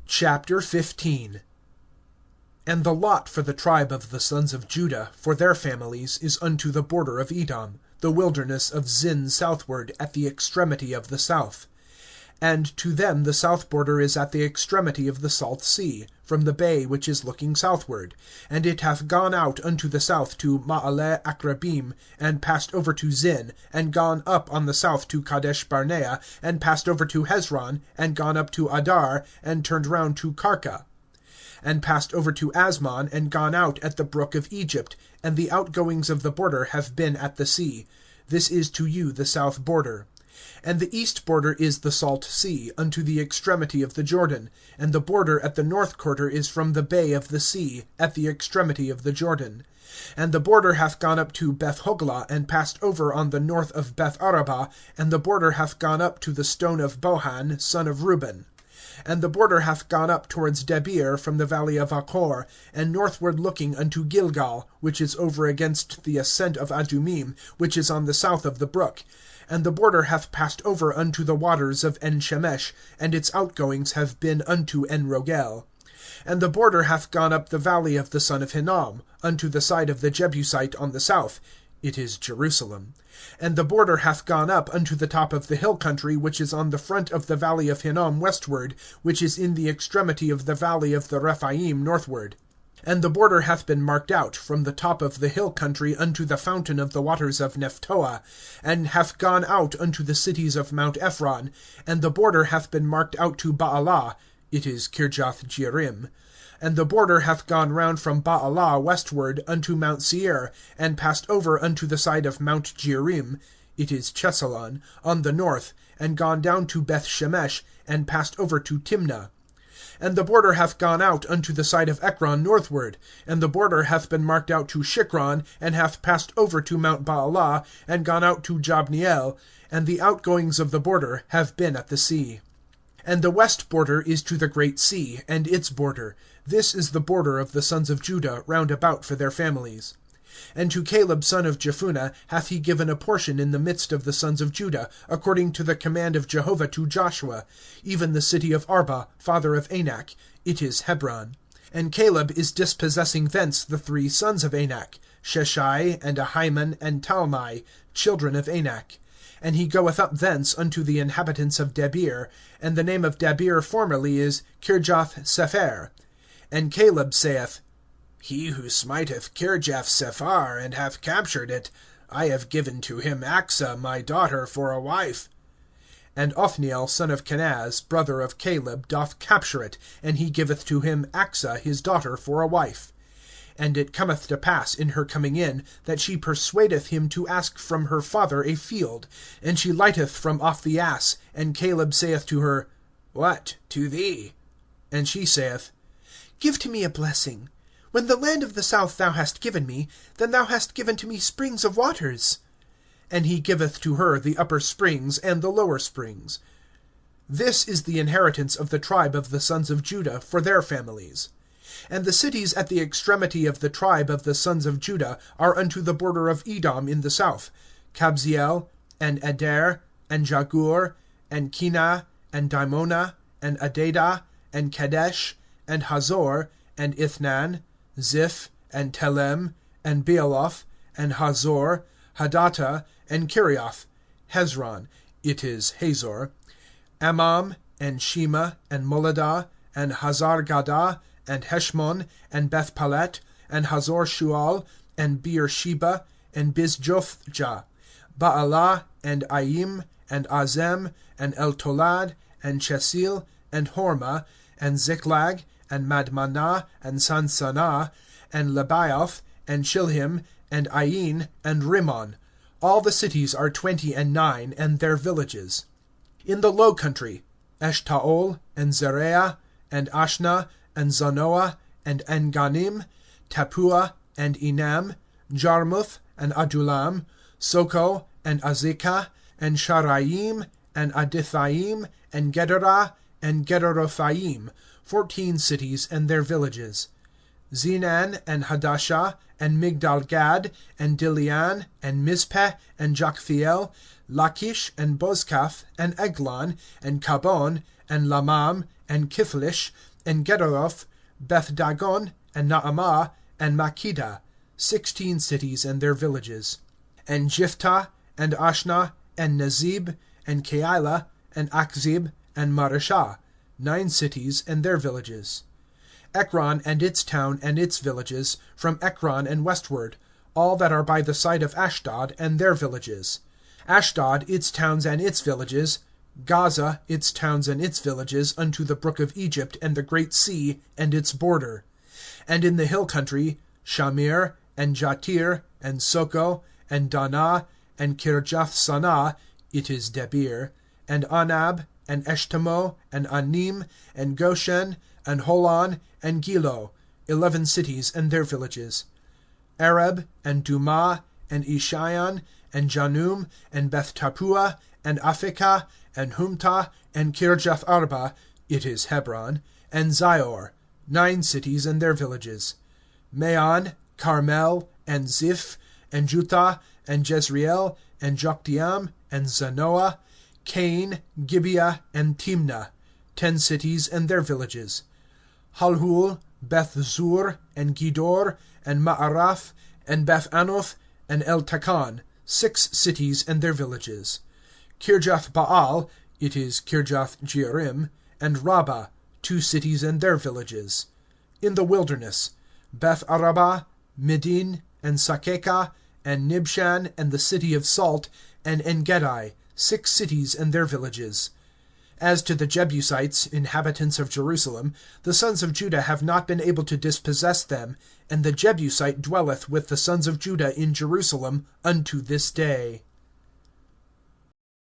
15. And the lot for the tribe of the sons of Judah, for their families, is unto the border of Edom, the wilderness of Zin southward, at the extremity of the south. And to them the south border is at the extremity of the salt sea, from the bay which is looking southward. And it hath gone out unto the south to Ma'ale Akrabim, and passed over to Zin, and gone up on the south to Kadesh Barnea, and passed over to Hezron, and gone up to Adar, and turned round to Karka, and passed over to Asmon, and gone out at the brook of Egypt, and the outgoings of the border have been at the sea. This is to you the south border. And the east border is the salt sea, unto the extremity of the Jordan, and the border at the north quarter is from the bay of the sea, at the extremity of the Jordan. And the border hath gone up to Beth-hoglah, and passed over on the north of Beth-arabah, and the border hath gone up to the stone of Bohan, son of Reuben. And the border hath gone up towards Debir from the valley of Achor, and northward looking unto Gilgal, which is over against the ascent of Adumim, which is on the south of the brook. And the border hath passed over unto the waters of En-shemesh, and its outgoings have been unto En-rogel. And the border hath gone up the valley of the son of Hinnom, unto the side of the Jebusite on the south. It is Jerusalem. And the border hath gone up unto the top of the hill country which is on the front of the valley of Hinnom westward, which is in the extremity of the valley of the Rephaim northward. And the border hath been marked out, from the top of the hill country unto the fountain of the waters of Nephtoah, and hath gone out unto the cities of Mount Ephron, and the border hath been marked out to Baalah. It is Kirjath Jearim. And the border hath gone round from Baalah westward unto Mount Seir, and passed over unto the side of Mount Jearim. It is Chesalon, on the north, and gone down to Beth-shemesh, and passed over to Timnah. And the border hath gone out unto the side of Ekron northward, and the border hath been marked out to Shikron, and hath passed over to Mount Baalah, and gone out to Jabneel, and the outgoings of the border have been at the sea. And the west border is to the great sea, and its border. This is the border of the sons of Judah round about for their families. And to Caleb son of Jephunneh hath he given a portion in the midst of the sons of Judah, according to the command of Jehovah to Joshua, even the city of Arba, father of Anak. It is Hebron. And Caleb is dispossessing thence the 3 sons of Anak, Sheshai, and Ahiman, and Talmai, children of Anak. And he goeth up thence unto the inhabitants of Debir, and the name of Debir formerly is Kirjath-sepher. And Caleb saith, He who smiteth Kirjath-sepher, and hath captured it, I have given to him Achsah my daughter for a wife. And Othniel son of Kenaz, brother of Caleb, doth capture it, and he giveth to him Achsah his daughter for a wife. And it cometh to pass in her coming in, that she persuadeth him to ask from her father a field. And she lighteth from off the ass, and Caleb saith to her, What to thee? And she saith, Give to me a blessing. When the land of the south thou hast given me, then thou hast given to me springs of waters. And he giveth to her the upper springs and the lower springs. This is the inheritance of the tribe of the sons of Judah for their families. And the cities at the extremity of the tribe of the sons of Judah are unto the border of Edom in the south, Kabzeel, and Eder, and Jagur, and Kinah, and Dimonah, and Adadah, and Kadesh, and Hazor, and Ithnan, Ziph, and Telem, and Bealoth, and Hazor, Hadattah, and Kiriath, Hezron, it is Hazor, Amam, and Shema, and Moladah, and Hazar-gadah, and Heshmon, and Beth-palet, and Hazor Shual, and Beersheba, and Bizjothjah, Baalah, and Aim, and Azem, and El-Tolad, and Chesil, and Hormah, and Ziklag, and Madmanah, and Sansannah, and Lebaoth, and Shilhim, and Ain, and Rimmon. All the cities are 29, and their villages. In the low country, Eshtaol, and Zereah, and Ashna, and Zanoah, and Enganim, Tappuah, and Enam, Jarmuth, and Adullam, Soko, and Azekah, and Sharaim, and Adithaim, and Gederah, and Gederothaim, 14 cities and their villages. Zenan, and Hadashah, and Migdal-gad, and Dilian, and Mizpeh, and Joktheel, Lachish, and Bozkath, and Eglon, and Kabon, and Lamam, and Kithlish, and Gederoth, Beth-dagon, and Naamah, and Makkedah, 16 cities and their villages. And Jiphthah, and Ashna, and Nezib, and Keilah, and Achzib, and Mareshah, 9 cities and their villages. Ekron and its town and its villages, from Ekron and westward, all that are by the side of Ashdod and their villages. Ashdod, its towns and its villages. Gaza, its towns and its villages, unto the brook of Egypt and the great sea, and its border. And in the hill country, Shamir, and Jatir, and Soko, and Danah, and Kirjath-sanah, it is Debir, and Anab, and Eshtemoh, and Anim, and Goshen, and Holon, and Gilo, 11 cities and their villages. Arab, and Dumah, and Ishion, and Janum, and Beth-tappuah, and Aphekah, and Humtah, and Kirjath Arba, it is Hebron, and Zior, 9 cities and their villages. Maon, Carmel, and Ziph, and Juttah, and Jezreel, and Jokdeam, and Zanoah, Cain, Gibeah, and Timnah, 10 cities and their villages. Halhul, Beth-zur, and Gedor, and Ma'arath, and Beth-anoth, and El-Takan, 6 cities and their villages. Kirjath-baal, it is Kirjath-jearim, and Rabbah, 2 cities and their villages. In the wilderness, Beth-arabah, Midin, and Sakekah, and Nibshan, and the city of Salt, and Engedi, 6 cities and their villages. As to the Jebusites, inhabitants of Jerusalem, the sons of Judah have not been able to dispossess them, and the Jebusite dwelleth with the sons of Judah in Jerusalem unto this day.